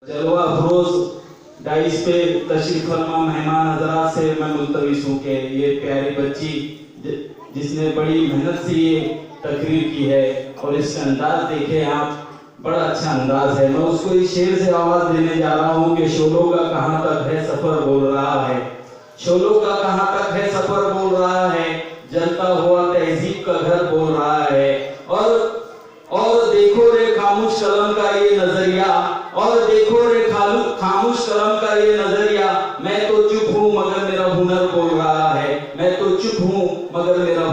जलवा अफरोज डाइस पे तशरीफ फरमा मेहमान हजरात से मैं मुल्तविस हूँ कि ये प्यारी बच्ची जिसने बड़ी मेहनत से ये तकरीर की है और इसका अंदाज देखे आप, बड़ा अच्छा अंदाज है। मैं उसको इस शेर से आवाज देने जा रहा हूँ कि शोलों का कहाँ तक है सफर बोल रहा है, शोलों का कहाँ तक है सफर बोल रहा है, जलता हुआ तहजीब का घर बोल रहा है। और देखो रे खामोश कलम का ये नजरिया, और देखो रे खामोश कलम का ये नजरिया, मैं तो चुप हूँ मगर मेरा हुनर बोल रहा है, मैं तो चुप हूँ मगर मेरा